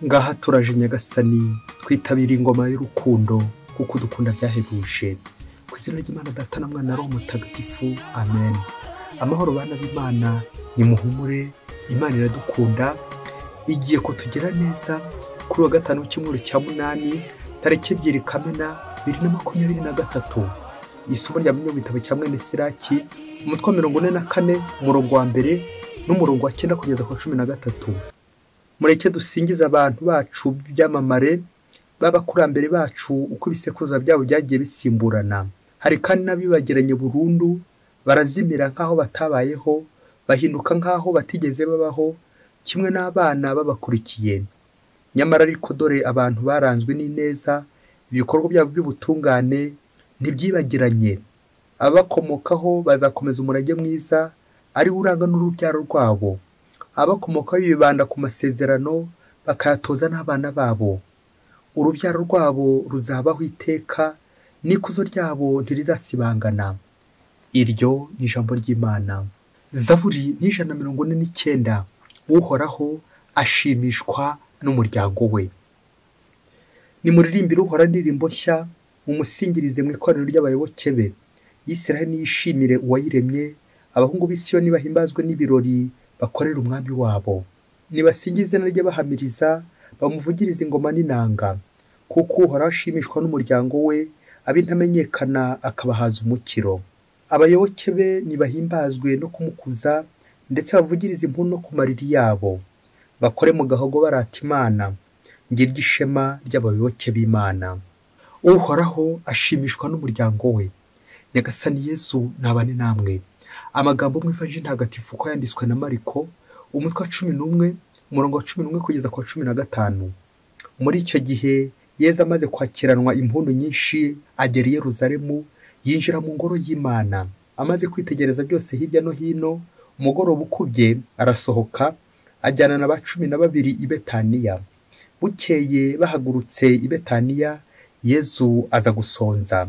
ngaha turaje Nyagasani twitabira ingoma y'urukundo kuko dukunda byahebuje ku izina ry'Imana Data na Mwana na Roho Mutagatifu amen. Amahoro bana b'Imana, nimuhumure, Imana iradukunda, igiye kutugira neza kuri wa gatanu w'icyumweru cya 8 tariki 2 Kamena 2023. Isomo rya mu bitabo cya mwene Siraki umutwe 44 umurongo wa mbere n'umurongo wa 9 kugeza ku 13. Mureke dusingiza abantu bacu byamamare b'abakurambere bacu uko ibisekuruza byabo byagiye bisimburana. Hari kandi n'abibagiranye burundu, barazimira nk'aho batabayeho, bahinduka nk'aho batigeze babaho, kimwe n'abana babakurikiye. Nyamara ariko dore abantu baranzwe n'ineza, ibikorwa byabo by'ubutungane ntibyibagiranye. Abakomokaho bazakomeza umurage mwiza, ari uranga n'urubyaro rwabo. Abakomokaho bibanda ku masezerano bakayatoza n'abana babo. Urubyaro rwabo ruzabaho iteka, n'ikuzo ryabo ntirizasibangana. Iryo ni ijambo ry'Imana. Zaburi 149. Uhoraho ashimishwa n'umuryango we. Nimuririmbire Uhoraho indirimbo nshya, mumusingirize mu ikoraniro ry'abayoboke be. Isiraheli niyishimire uwayiremye, abahungu b'Isiyoni bahimbazwe n'ibirori bakorera umwami wabo. Nibasingize naryo bahamiriza, bamuvugiriza ingoma n'inanga, kuko Uhoraho ashimishwa n'umuryango we, abintamenyekana akabahaza umukiro. Abayoboke be nibahimbazwe no kumukuza, ndetse bavugiriza impundu no ku mariri yabo. Bakore mu gahogo barata Imana, ngiryo ishema ry'abayoboke b'Imana. Uhoraho ashimishwa n'umuryango we. Nyagasani Yesu nabane namwe. Amagambo mu ivanjiri ntagatifu ko yanditswe na Mariko umutwe wa 11 umurongo wa 11 kugeza ku 15. Muri icyo gihe Yesu amaze kwakiranwa impundu nyinshi, agera i Yerusalemu, yinjira mu ngoro y'Imana. Amaze kwitegereza byose hirya no hino, umugoroba ukubye arasohoka, ajyana na ba 12 i Betaniya. Bukeye bahagurutse i Betaniya, Yesu aza gusonza.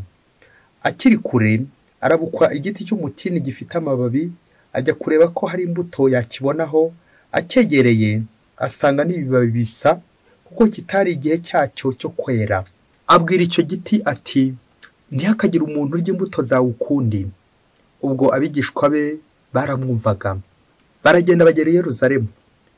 Akiri kure arabukwa igiti cy'umutini gifite amababi, ajya kureba ko hari imbuto yakibonaho. Akegereye asanga n'ibibabi bisa, kuko kitari igihe cyacyo cyo kwera. Abwira icyo giti ati, ntihakagira umuntu urya imbuto zawe ukundi. Ubwo abigishwa be baramwumvaga. Baragenda bagera i Yerusalemu.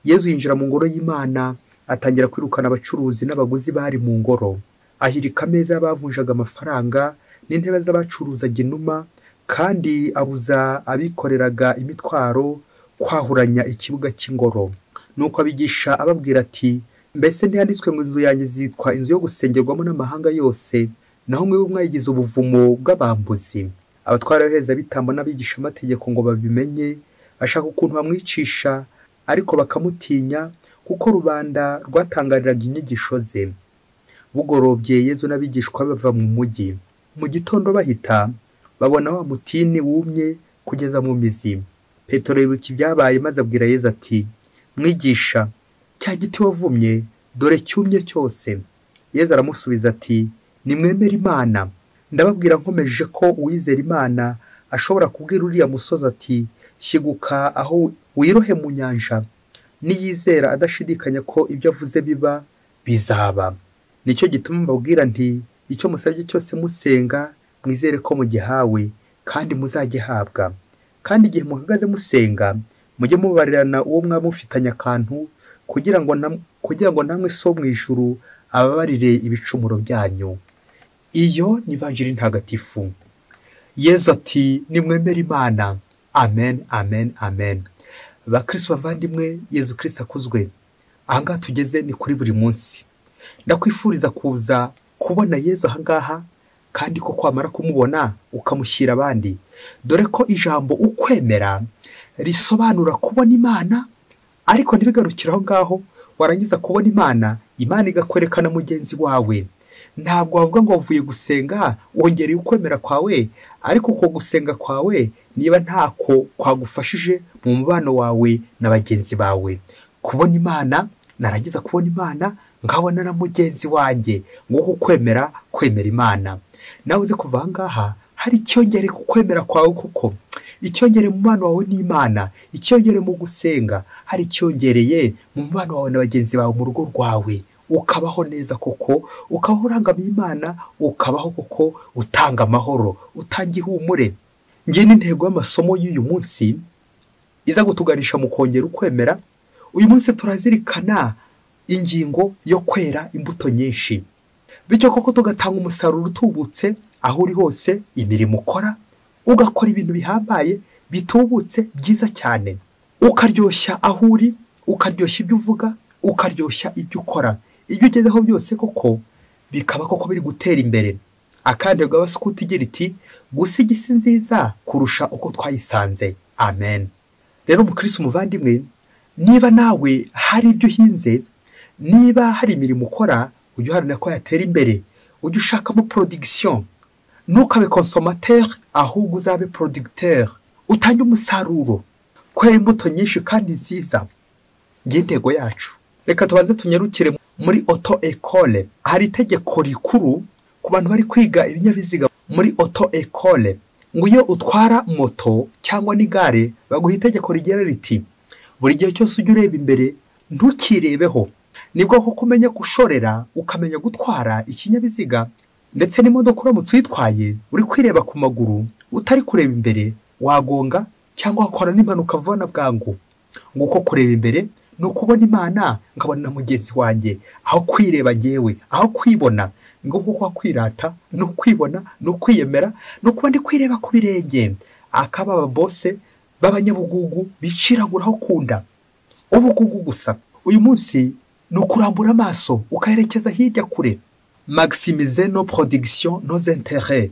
Yesu yinjira mu ngoro y'Imana, atangira kwirukana abacuruzi n'abaguzi bari mu ngoro. Ahirika ameza y'abavunjaga amafaranga n'intebe z'abacuruzaga inuma, kandi abuza abikoreraga imitwaro kwahuranya ikibuga cy'ingoro. Nuko abigisha ababwira ati, mbese ntiyanditswe ngo inzu yanjye zitwa inzu yo gusengerwamo n'amahanga yose, naho mwe mwayigize ubuvumo bw'abambuzi. Abatwara yoheza bitambo n'abigisha amategeko ngo babimenye, bashaka ukuntu bamwicisha, ariko bakamutinya, kuko rubanda rwatangariraga inyigisho ze. Bugorobye Yesu n'abigishwa bava mu mujyi. Mu gitondo bahita, babona wa mutini wumye kugeza mu mizi. Petero yibuka ibyabaye maze abwira Yesu ati, mwigisha, cya giti wavumye dore cyumye cyose. Yesu aramusubiza ati, nimwemere Imana. Ndababwira nkomeje ko uwizera Imana ashobora kubwira uriya musozi ati, shiguka aho wirohe mu nyanja, niyizera adashidikanya ko ibyo avuze biba bizaba. Nicyo gituma mbabwira nti, icyo musabye cyose musenga, mwizere ko mugihawe kandi muzagihabwa. Kandi igihe muhagaze musenga, mujye mubarirana uwo mwamufitanya akantu, kugira ngo namwe so mu ijuru ababarire ibicumuro byanyu. Iyo ni ivanjiri ntagatifu. Yesu ati, nimwemere Imana. Amen, amen, amen. Bakristo bavandimwe, Yesu Kristo akuzwe. Ahangaha tugeze ni kuri buri munsi. Ndakwifuriza kuza kubona Yesu ahangaha, kandi ko kwamara kumubona ukamushyira abandi. Dore ko ijambo ukwemera risobanura kubona Imana, ariko ntibigarukira aho ngaho. Warangiza kubona Imana, Imana igakwerekana mugenzi wawe. Ntabwo wavuga ngo wavuye gusenga wongereye ukwemera kwawe, ariko uko gusenga kwawe niba ntako kwagufashije mu mubano wawe na bagenzi bawe. Kubona Imana, narangiza kubona Imana nkabona na mugenzi wanjye, ngo kwemera Imana. Nawe uze kuva ahangaha hari icyongere ku kwemera kwawe, kuko icyongere mu mubano wawe n'Imana, icyongere mu gusenga, hari icyongereye mu mubano wawe na bagenzi bawe mu rugo rwawe, ukabaho neza koko, ukabaho urangamiye Imana, ukabaho koko utanga amahoro, utanga ihumure. Ngiye n'intego y'amasomo y'uyu munsi iza gutuganisha mu kongera ukwemera. Uyu munsi turazirikana ingingo yo kwera imbuto nyinshi, bityo koko tugatanga umusaruro utubutse aho uri hose. Imirimo ukora, ugakora ibintu bihambaye bitubutse byiza cyane, ukaryoshya aho uri, ukaryoshya ibyo uvuga, ukaryoshya ibyo ukora. Ibyo ugezeho byose koko bikaba koko biri gutera imbere. Akandego abasukuti igira iti gusiga isi nziza kurusha uko twayisanze. Amen. Rero mukristo umuvandimwe, niba nawe hari ibyo uhinze, niba hari imirimo ukora, ujye uharanira ko yatera imbere, ujye ushakamo production. Ntukabe consommateur, ahubwo uzabe producteur, utange umusaruro, kwera imbuto nyinshi kandi nziza. Ngiye intego yacu. Reka tubanze tunyarukire muri auto école. Hari itegeko rikuru ku bantu bari kwiga ibinyabiziga muri auto école, ngo iyo utwara moto cyangwa n'igare baguha itegeko rigira riti buri gihe cyose ujye ureba imbere, ntukirebeho. Nibwo koko umenya gushorera, ukamenya gutwara ikinyabiziga ndetse n'imodoka uramutse uyitwaye uri kwireba ku maguru, utari kureba imbere, wagonga cyangwa wakora n'impanuka vuba na bwangu. Nguko kureba imbere ni ukubona Imana, nkabona na mugenzi wanjye, aho kwireba ngewe, aho kwibona. Nguko kwa kwirata no kwibona no kwiyemera no kuba ndi kwireba ku birenge. Akaba ababose b'abanyabugugu biciraguraho kunda ubugugu gusa. Uyu munsi ni ukurambura amaso ukayerekeza hirya kure. Maximiser nos productions, nos intérêts.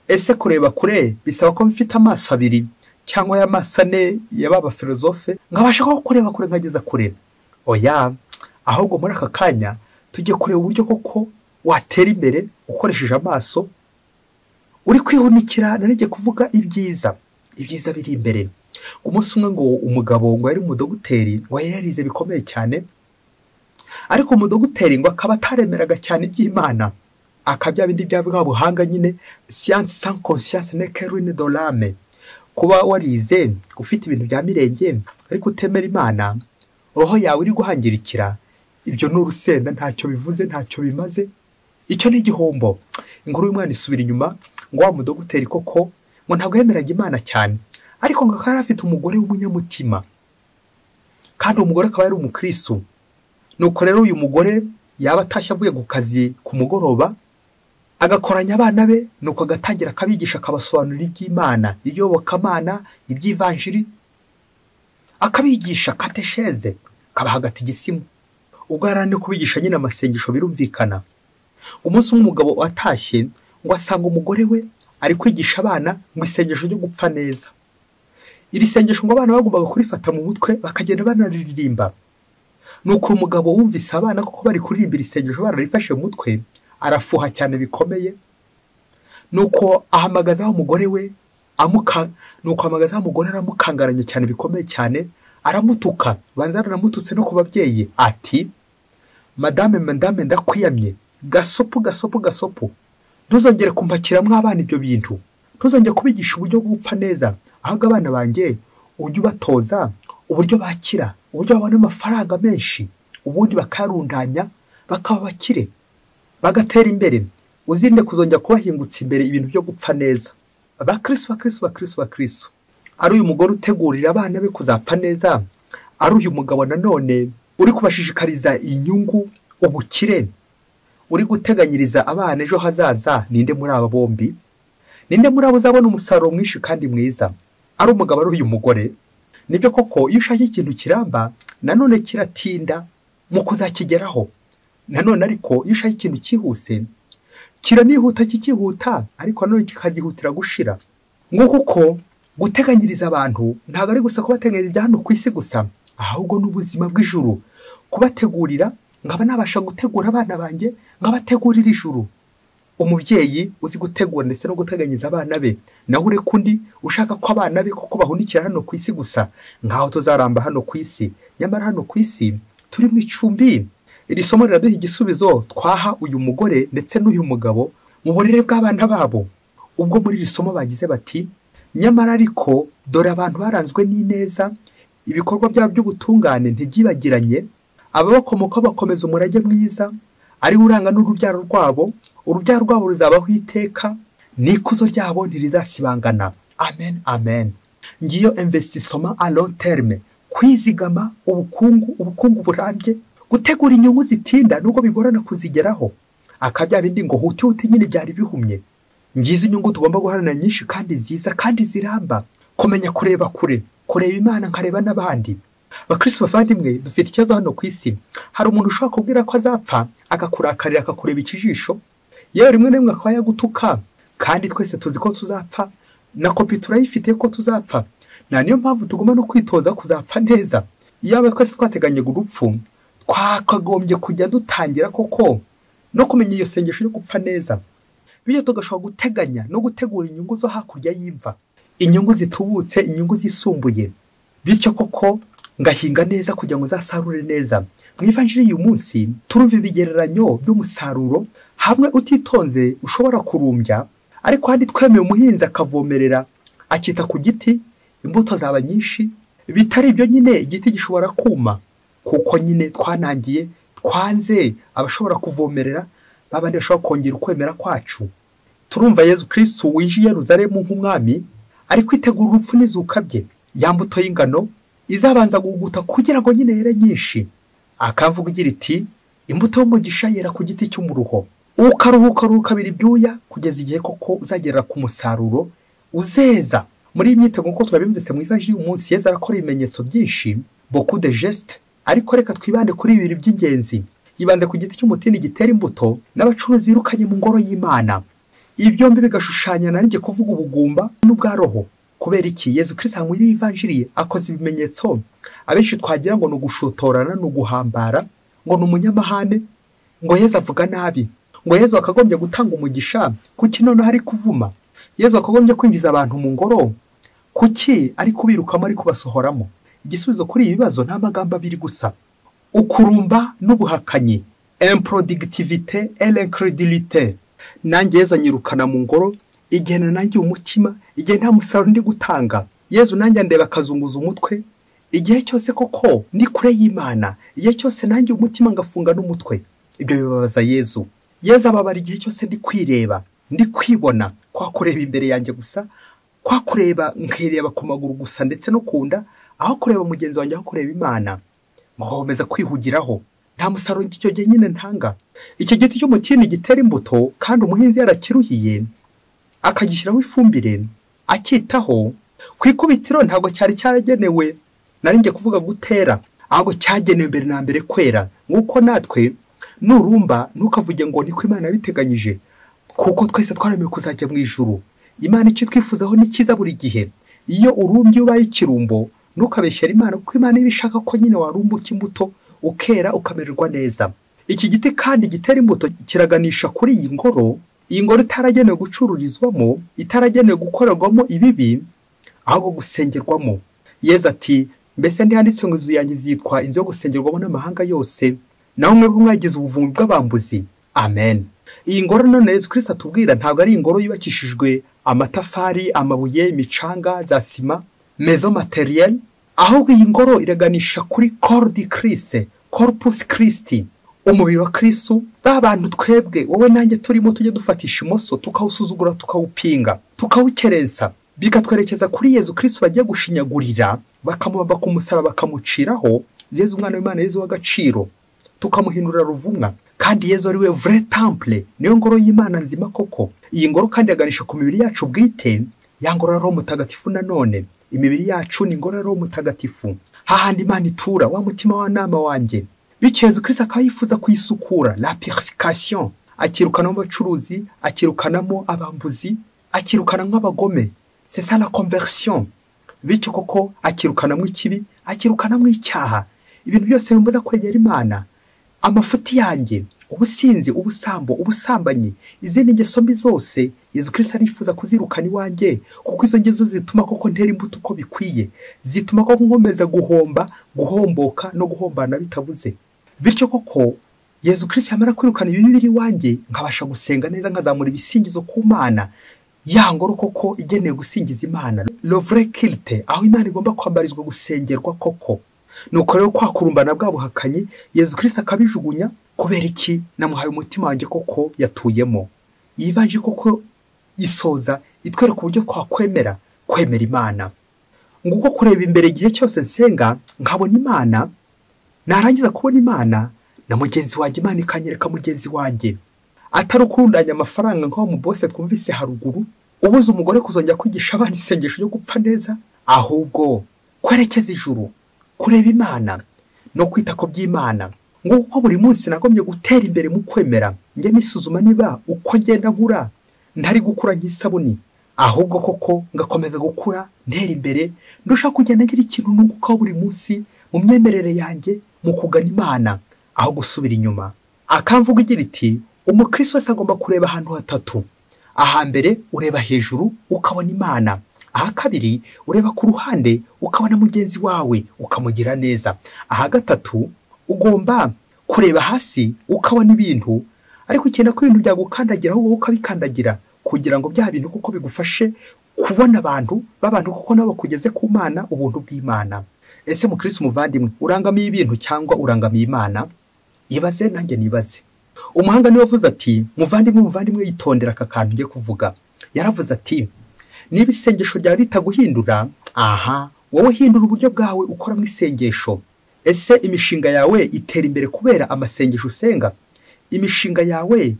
Ese kureba kure bisaba ko mfite amaso abiri cyangwa y'amaso ane y'aba filozofe nkabasha ko kureba kure nkageza kure? Oya, ahubwo muri aka kanya tujye kureba uburyo koko watera imbere ukoresheje amaso. Uri kwihunikira, narije kuvuga ibyiza biri imbere. Umunsi umwe ngo umugabo ngo yari umudogiteri, ngo yarize bikomeye cyane, ariko umudogiteri ngo akaba ataremeraga cyane iby'Imana. Akabya bindi bya bwa buhanga nyine, science sans conscience n'est que ruine de l'âme. Kuba warize ufite ibintu bya mirenge ariko utemera Imana, roho yawe iri guhangirikira, ibyo n'urusenda ntacyo bivuze, ntacyo bimaze. Icyo ni igihombo. Inkuru y'umwana isubira inyuma, ngo wa mudogiteri koko ngo ntabwo yemeraga Imana cyane, ariko ngo akaba afite umugore w'umunyamutima, kandi umugore akaba yari umukristo. Nuko rero uyu mugore yaba atashye avuye ku kazi ku mugoroba, agakoranya abana be, nuko agatangira akabigisha, akabasobanurira iby'Imana, iyobokamana, iby'ivanjiri, akabigisha katesheze, kabaha gatigisimu. Ubwo yarane kubigisha nyine amasengesho birumvikana. Umunsi umwe umugabo atashye ngo asanga umugore we ari kwigisha abana ngo isengesho ryo gupfa neza. Iri sengesho ngo abana bagombaga kurifata mu mutwe bakagenda banaririmba. Nuko umugabo wumvise abana koko bari kuririmba isengesho bararifashe mu mutwe, arafuha cyane bikomeye. Nuko ahamagaza umugore we ahamagaza umugore aramukangaranye cyane bikomeye cyane, aramutuka. Banza aramututse no ku babyeyi ati, madame ndakwiyamye, gasopo, ntuzongere kumpakiramo abana ibyo bintu, ntuzongere kubigisha uburyo bwo gupfa neza. Ahubwo abana banjye ujye ubatoza uburyo bakira, uburyo babona amafaranga menshi, ubundi bakarundanya bakaba bakire, bagatera imbere. Uzirinde kuzongera kubahingutsa imbere ibintu byo gupfa neza. Bakristo. Ari uyu mugore utegurira abana be kuzapfa neza, ari uyu mugabo nanone uri kubashishikariza inyungu, ubukire, uri guteganyiriza abana ejo hazaza. Ninde muri aba bombi? Ninde muri abo uzabona umusaruro mwinshi kandi mwiza? Ari umugabo ari uyu mugore. Nibyo koko iyo ushaka ikintu kiramba nanone kiratinda mu kuzakigeraho. Nanone ariko iyo ushaka ikintu cyihuse kiranihuta kikihuta, ariko nanone kikazihutira gushira. Nguko uko guteganyiriza abantu ntabwo ari gusa kubateganyiriza ibya hano ku isi gusa, ahubwo n'ubuzima bw'ijuru. Kubategurira, nkaba nabasha gutegura abana banjye, nkabategurira ijuru. Umubyeyi uzi gutegura ndetse no guteganyiriza abana be, naho ureka undi ushaka ko abana be koko bahunikira hano ku isi gusa, nkaho tuzaramba hano ku isi. Nyamara hano ku isi turi mu icumbi. Iri somo riraduha igisubizo twaha uyu mugore ndetse n'uyu mugabo mu burere bw'abana babo. ubwo muri iri somo bagize bati nyamara ariko dore abantu baranzwe n'ineza ibikorwa byabo by'ubutungane ntibyibagiranye ababakomoka bakomeza umurage mwiza ari uranga n'urubyaro rwabo urubyaro rwabo ruzabaho iteka n'ikuzo ryabo ntirizasibangana. Amen, amen. Ngiyo investissement à long terme, kwizigama ubukungu burambye, gutegura inyungu zitinda nubwo bigorana kuzigeraho. Akabya bindi ngo huti nyine byari bihumye. Ngize inyungu tugomba guharanira nyinshi kandi ziza kandi ziramba. Kumenya kureba kure, kureba Imana nkareba n'abandi. Bakristo bavandimwe dufite ikibazo hano ku isi. Hari umuntu ushobora kubwira ko azapfa akakurakarira akakureba ikijisho. Yewe rimwe na rimwe akaba yagutuka kandi twese tuzi ko tuzapfa. Na kopi turayifite ko tuzapfa. Na niyo mpamvu tugomba no kwitoza kuzapfa neza. Iyo aba twese twateganye urupfu twakagombye kujya dutangira koko no kumenya iyo sengesho yo gupfa neza. Bityo tugashobora guteganya no gutegura inyungu zo hakurya y'imva. Inyungu zitubutse, inyungu zisumbuye. Bityo koko ngahinga neza kugira ngo zasarure neza. Mu ivanjiri y'uyu munsi turumva ibigereranyo by'umusaruro hamwe utitonze ushobora kurumbya, ariko handi twemeye umuhinzi akavomerera akita ku giti imbuto zaba nyinshi. Bitari ibyo nyine igiti gishobora kuma kuko nyine twanangiye twanze abashobora kuvomerera babandi bashobora kongera ukwemera kwacu. Turumva Yesu Kristo winjiye Yerusalemu nk'umwami ari kwitegura urupfu n'izuka bye. Ya mbuto y'ingano izabanza guguta kugira ngo nyine yere nyinshi. Akavuga igira iti imbuto y'umugisha yera ku giti cy'umuruho. Ukaruhuka biri byuya kugeza igihe koko uzagera ku musaruro uzeza. Muri iyi myitego nk'uko twabimvise mu ivanjiri y'uyu munsi Yesu arakora ibimenyetso byinshi, beaucoup de gestes, ariko reka twibande kuri ibiri by'ingenzi. Yibanze ku giti cy'umutini gitera imbuto n'abacuruzi irukanye mu ngoro y'Imana. Ibi byombi bigashushanya nanjye kuvuga ubugumba n'ubwa roho. Kubera iki? Yesu Kristo muri ivanjiri akoze ibimenyetso abenshi twagira ngo no gushotorana no guhambara, ngo no munyamahane, ngo Yesu avuga nabi, ngo Yesu akagombye gutanga umugisha kuki none hari kuvuma. Yesu akagombye kwinjiza abantu mu ngoro kuki ari kubirukamo ari kubasohoramo. Igisubizo kuri ibi bibazo nta magambo abiri gusa: ukurumba n'ubuhakanyi, improductivité et l'incrédulité. Nanjye Yesu anyirukana mu ngoro igihe nanjye umutima, igihe nta musaruro ndi gutanga. Yesu nanjye ndeba akazunguza umutwe igihe cyose koko ndi kure y'Imana, igihe cyose nanjye umutima ngafunga n'umutwe. Ibyo bibabaza Yesu. Yesu ababara igihe cyose ndi kwireba, ndi kwibona, kwa kureba imbere yanjye gusa, kwa kureba nkireba ku maguru gusa ndetse no kunda, aho kureba mugenzi wanjye, aho kureba Imana. Nkomeza kwihugiraho, nta musaruro icyo gihe nyine ntanga. Icyo giti cy'umutini gitera imbuto kandi umuhinzi yarakiruhiye akagishyiraho ifumbire akitaho. Ku ikubitiro ntabwo cyari cyaragenewe narinjye kuvuga gutera, ahubwo cyagenewe mbere na mbere kwera. Nk'uko natwe nurumba ntukavuge ngo niko Imana yabiteganyije, kuko twese twaremeye kuzajya mu ijuru. Imana icyo twifuzaho ni cyiza buri gihe. Iyo urumbye ubaye ikirumbo ntukabeshyera Imana, kuko Imana ibishaka ko nyine warumbuka imbuto ukera ukamererwa neza. Iki giti kandi gitera imbuto kiraganisha kuri iyi ngoro. Iyi ngoro itaragenewe gucururizwamo, itaragenewe gukorerwamo ibibi, ahubwo gusengerwamo. Yesu ati mbese ndiyanditse ngo inzu yanjye zitwa inzu yo gusengerwamo n'amahanga yose, naho mwe mwagize ubuvumbi bw'abambuzi. Amen. Iyi ngoro none Yesu Kristo atubwira ntabwo ari ingoro yubakishijwe amatafari, amabuye, imicanga, za sima, maison matérielle, ahubwo iyi ngoro iraganisha kuri corps de Christ, corpus Christi, umubiri wa Kristo. Abantu twebwe wowe nanjye turimo tujye dufatisha imoso tukawusuzugura, tukawupinga, tukawukerensa, bikatwerekeza kuri Yesu Kristo bagiye gushinyagurira, bakamubamba ku musaraba, bakamuciraho. Yesu umwana w'Imana, Yesu w'agaciro, tukamuhindura ruvumwa. Kandi Yesu ari we vrai temple, niyo ngoro y'Imana nzima koko. Iyi ngoro kandi yaganisha ku mibiri yacu bwite, ya ngoro ya Roho Mutagatifu. Nanone imibiri yacu ni ngoro ya Roho Mutagatifu, hahandi Imana itura, wa mutima wa nama wanjye. Bityo Yesu Kristo akaba yifuza kuyisukura, la purification. Akirukanamo abacuruzi, akirukanamo abambuzi, akirukanamo abagome. C'est ça la conversion. Bityo koko akirukanamo ikibi, akirukanamo icyaha, ibintu byose bimbuza kwegera Imana. Amafuti yanjye, ubusinzi, ubusambo, ubusambanyi, izindi ngeso mbi zose Yesu Kristo arifuza kuzirukana iwanjye, kuko izo ngeso zituma koko ntera imbuto uko bikwiye, zituma koko nkomeza guhomba, guhomboka no guhombana bitabuze. Bityo koko Yesu Kristo yamara kwirukana ibibi biri iwanjye, nkabasha gusenga neza, nkazamura ibisingizo ku Mana, ya ngoro koko igeneye gusingiza Imana, le vrai culte, aho Imana igomba kwambarizwa gusengerwa koko. Nuko rero kwa kurumbana bwa buhakanyi Yezu Kristo akabijugunya. Kubera iki? Namuhaye umutima wanjye koko yatuyemo. Yivanje koko isoza itwereka uburyo twakwemera Imana. Nguko kureba imbere igihe cyose nsenga nkabona Imana, narangiza kubona Imana na mugenzi wanjye, Imana ikanyereka mugenzi wanjye. Atari ukurundanya amafaranga nk'aho mu bose twumvise haruguru, ubuze umugore kuzongera kwigisha abana isengesho ryo gupfa neza, ahubwo kwerekeza ijuru, kureba Imana no kwita ku by'Imana. Nguko buri munsi nagombye gutera imbere mu kwemera, njye nisuzuma niba uko ngenda nkura ntari gukura nk'isabuni, ahubwo koko ngakomeza gukura ntera imbere, ndusha kugenda ngira ikintu nunguka buri munsi mu myemerere yanjye mu kugana Imana aho gusubira inyuma. Akamvuga igira iti umukristo wese agomba kureba ahantu hatatu. Ahambere ureba hejuru ukabona Imana, aha kabiri ureba ku ruhande ukabona mugenzi wawe ukamugira neza, aha gatatu ugomba kureba hasi ukabona ibintu, ariko ukenda ko ibintu byagukandagiraho wowe ukabikandagira, kugira ngo bya bintu kuko bigufashe kubona abantu kuko nabo kugeze ku Mana, ubuntu bw'Imana. Ese mukristo umuvandimwe, urangamiye ibintu cyangwa urangamiye Imana? Ibaze nanjye nibaze. Umuhanga niwe wavuze ati muvandimwe yitondera aka kantu ngiye kuvuga. Yaravuze ati niba isengesho ryawe ritaguhindura, wowe hindura uburyo bwawe ukora mu isengesho. Ese imishinga yawe itera imbere kubera amasengesho usenga? Imishinga yawe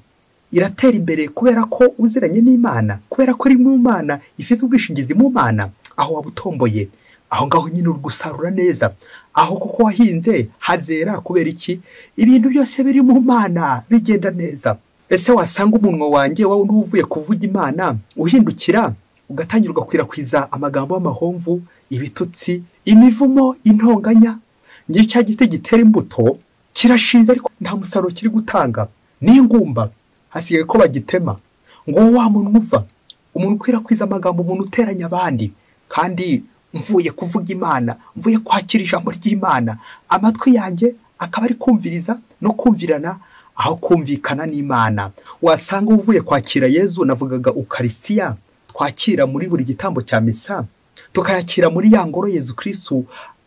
iratera imbere kubera ko uziranye n'Imana, kubera ko iri mu Mana, ifite ubwishingizi mu Mana? Aho wabutomboye, aho ngaho nyine uri gusarura neza, aho koko wahinze hazera. Kubera iki? Ibintu byose biri mu Mana bigenda neza. Ese wasanga umunwa wanjye wowe uvuye kuvuga Imana uhindukira ugatangira ugakwirakwiza amagambo y'amahomvu, ibitutsi, imivumo, intonganya? Ngiye cya giti gitera imbuto kirashinze ariko nta musaruro kiri gutanga, n'ingumba hasigaye ko bagitema. Ngo wa muntu uva, umuntu ukwirakwiza amagambo, umuntu uteranya abandi, kandi mvuye kuvuga Imana, mvuye kwakira ijambo ry'Imana, amatwi yanjye akaba ari kumviriza no kumvirana aho kumvikana n'Imana. Wasanga uvuye kwakira Yezu, navugaga Ukaristiya, twakira muri buri gitambo cya misa, tukayakira muri ya ngoro Yezu Kristo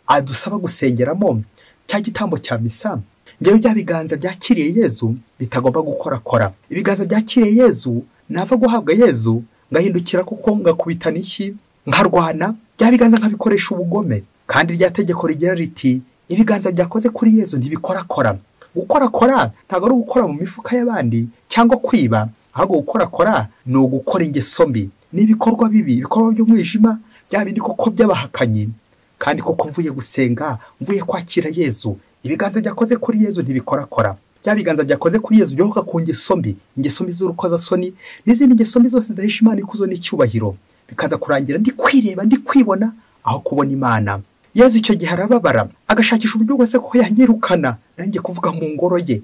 adusaba gusengeramo, cya gitambo cya misa. Ngewe bya biganza byakiriye Yezu bitagomba gukorakora. Ibiganza byakiriye Yezu nava guhabwa Yezu ngahindukira kuko ngakubitana iki, nkarwana, bya biganza nkabikoresha ubugome. Kandi rya tegeko rigera riti ibiganza byakoze kuri Yezu ntibikorakora. Gukorakora ntabwo ari ugukora mu mifuka y'abandi cyangwa kwiba, ahubwo gukorakora ni ugukora ingeso mbi n'ibikorwa bibi, ibikorwa by'umwijima, bya bindi koko by'abahakanyi. Kandi koko mvuye gusenga, mvuye kwakira Yezu, ibiganza byakoze kuri Yezu ntibikorakora. Bya biganza byakoze kuri Yezu byohoka ku ngeso mbi, ingeso mbi z'urukozasoni n'izindi ngeso mbi zose zidahisha Imana ikuzo n'icyubahiro, bikaza kurangira ndi kwireba, ndi kwibona aho kubona Imana. Yezu icyo gihe arababara, agashakisha uburyo bwose ko yanyirukana nanjye kuvuga mu ngoro ye,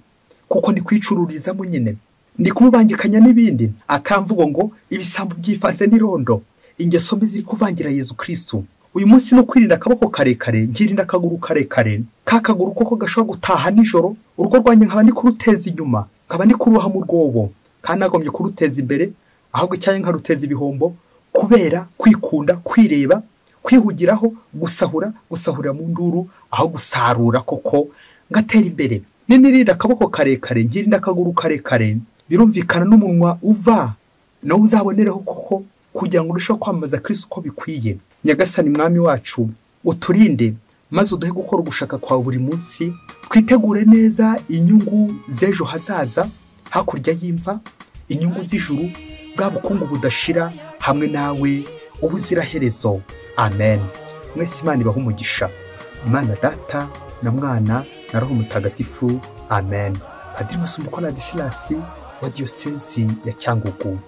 kuko ndi kwicururizamo nyine, ndi kumubangikanya n'ibindi. Akamvuga ngo ibisambo byifanze n'irondo, ingeso mbi ziri kuvangira Yezu Kristo. Uyu munsi no kwirinda akaboko karekare, ngirinda akaguru karekare, ka kaguru koko gashobora gutaha nijoro, urugo rwanjye nkaba ndi kuruteza inyuma, nkaba ndi kuruha mu rwobo, kandi nagombye kuruteza imbere, ahubwo cyane nkaruteza ibihombo, kubera kwikunda, kwireba, kwihugiraho, gusahurira mu nduru aho gusarura koko ngatera imbere. Nirinda akaboko karekare, ngirinda akaguru karekare, birumvikana n'umunwa uva nawe uzabonereho koko kugira ngo urusheho kwamamaza Kristo uko bikwiye. Nyagasani mwami wacu, uturinde maze uduhe gukora ugushaka kwa buri munsi, twitegure neza inyungu z'ejo hazaza hakurya y'imva, inyungu z'ijuru, bwa bukungu budashira hamwe nawe ubuziraherezo. Amen. Mwese Imana ibahe umugisha. Imana Data na Mwana na Roho Mutagatifu. Amen. Padiri Masumbuko na Disilasi wa Diyosezi ya Cyangugu.